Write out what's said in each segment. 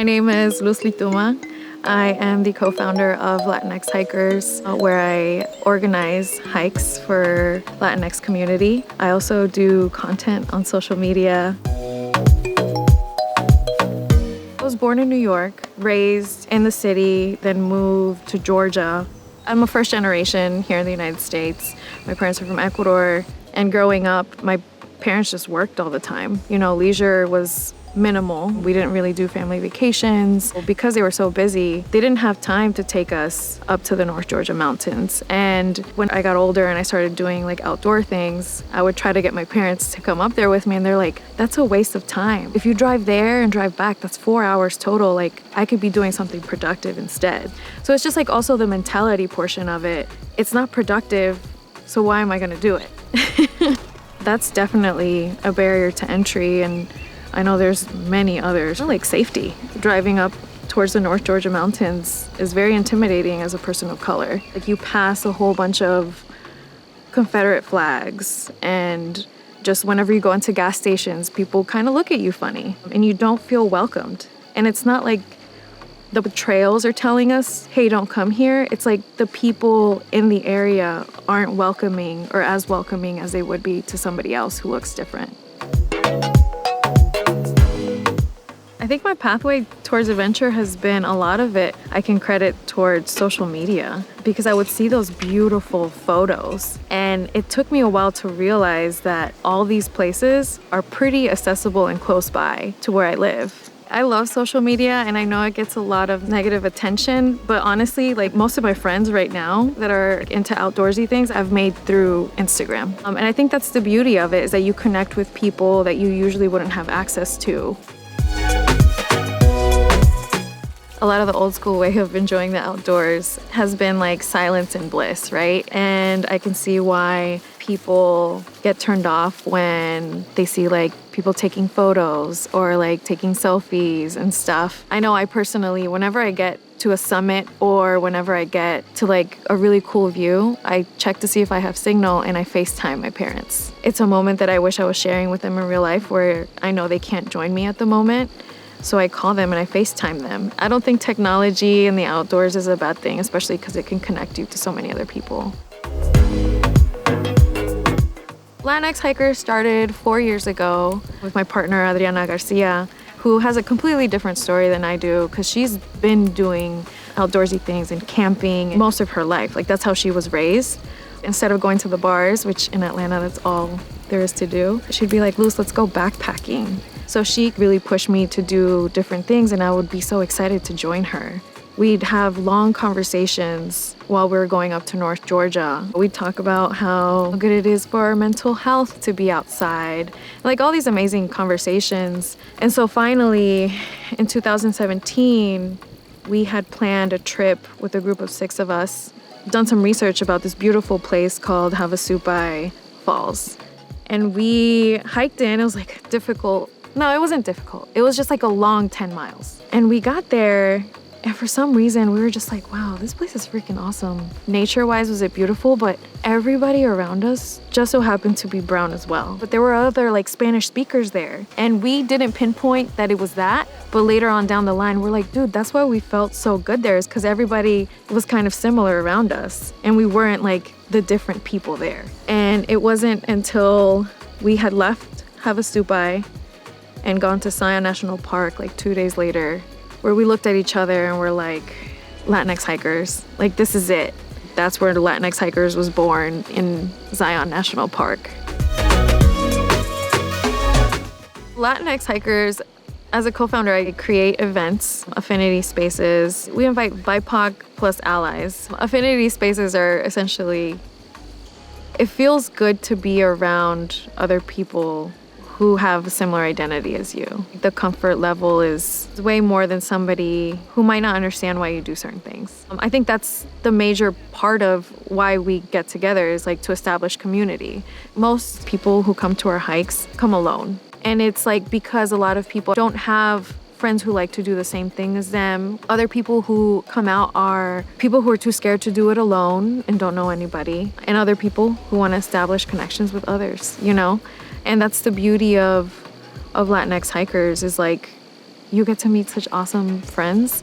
My name is Lituma. I am the co-founder of Latinxhikers, where I organize hikes for Latinx community. I also do content on social media. I was born in New York, raised in the city, then moved to Georgia. I'm a first generation here in the United States. My parents are from Ecuador, and growing up, my parents just worked all the time. You know, leisure was minimal. We didn't really do family vacations. Because they were so busy, they didn't have time to take us up to the North Georgia mountains. And when I got older and I started doing like outdoor things, I would try to get my parents to come up there with me, and they're like, that's a waste of time. If you drive there and drive back, that's 4 hours total. Like, I could be doing something productive instead. So it's just like also the mentality portion of it. It's not productive, so why am I gonna do it? That's definitely a barrier to entry, and I know there's many others. Like safety. Driving up towards the North Georgia mountains is very intimidating as a person of color. Like, you pass a whole bunch of Confederate flags, and just whenever you go into gas stations, people kind of look at you funny and you don't feel welcomed. And it's not like the trails are telling us, hey, don't come here. It's like the people in the area aren't welcoming or as welcoming as they would be to somebody else who looks different. I think my pathway towards adventure has been, a lot of it I can credit towards social media, because I would see those beautiful photos, and it took me a while to realize that all these places are pretty accessible and close by to where I live. I love social media, and I know it gets a lot of negative attention, but honestly, like, most of my friends right now that are into outdoorsy things, I've made through Instagram. And I think that's the beauty of it, is that you connect with people that you usually wouldn't have access to. A lot of the old school way of enjoying the outdoors has been like silence and bliss, right? And I can see why people get turned off when they see like people taking photos or like taking selfies and stuff. I know I personally, whenever I get to a summit or whenever I get to like a really cool view, I check to see if I have signal and I FaceTime my parents. It's a moment that I wish I was sharing with them in real life, where I know they can't join me at the moment. So I call them and I FaceTime them. I don't think technology in the outdoors is a bad thing, especially because it can connect you to so many other people. Latinxhikers started 4 years ago with my partner, Adriana Garcia, who has a completely different story than I do, because she's been doing outdoorsy things and camping most of her life. Like, that's how she was raised. Instead of going to the bars, which in Atlanta, that's all there is to do, she'd be like, Luz, let's go backpacking. So she really pushed me to do different things, and I would be so excited to join her. We'd have long conversations while we were going up to North Georgia. We'd talk about how good it is for our mental health to be outside, like all these amazing conversations. And so finally, in 2017, we had planned a trip with a group of 6 of us, done some research about this beautiful place called Havasupai Falls. And we hiked in. It was like difficult. No, it wasn't difficult. It was just like a long 10 miles. And we got there, and for some reason, we were just like, wow, this place is freaking awesome. Nature-wise, was it beautiful? But everybody around us just so happened to be brown as well. But there were other like Spanish speakers there. And we didn't pinpoint that it was that. But later on down the line, we're like, dude, that's why we felt so good there, is because everybody was kind of similar around us. And we weren't like the different people there. And it wasn't until we had left Havasupai and gone to Zion National Park like 2 days later, where we looked at each other and we're like, Latinxhikers, like, this is it. That's where the Latinxhikers was born, in Zion National Park. Latinxhikers, as a co-founder, I create events, affinity spaces. We invite BIPOC plus allies. Affinity spaces are essentially, it feels good to be around other people who have a similar identity as you. The comfort level is way more than somebody who might not understand why you do certain things. I think that's the major part of why we get together, is like to establish community. Most people who come to our hikes come alone. And it's like because a lot of people don't have friends who like to do the same thing as them. Other people who come out are people who are too scared to do it alone and don't know anybody. And other people who want to establish connections with others, you know? And that's the beauty of Latinx hikers, is like you get to meet such awesome friends.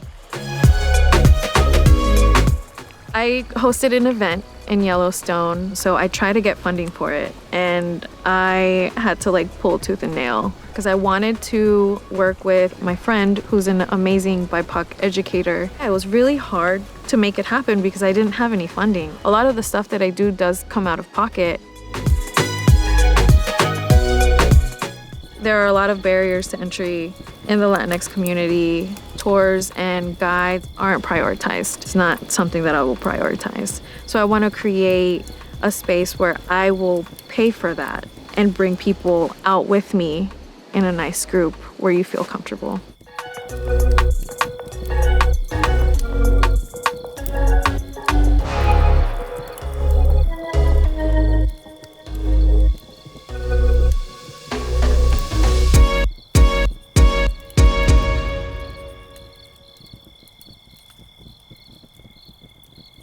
I hosted an event in Yellowstone, so I tried to get funding for it, and I had to like pull tooth and nail because I wanted to work with my friend who's an amazing BIPOC educator. It was really hard to make it happen because I didn't have any funding. A lot of the stuff that I do does come out of pocket. There are a lot of barriers to entry in the Latinx community. Tours and guides aren't prioritized. It's not something that I will prioritize. So I want to create a space where I will pay for that and bring people out with me in a nice group where you feel comfortable.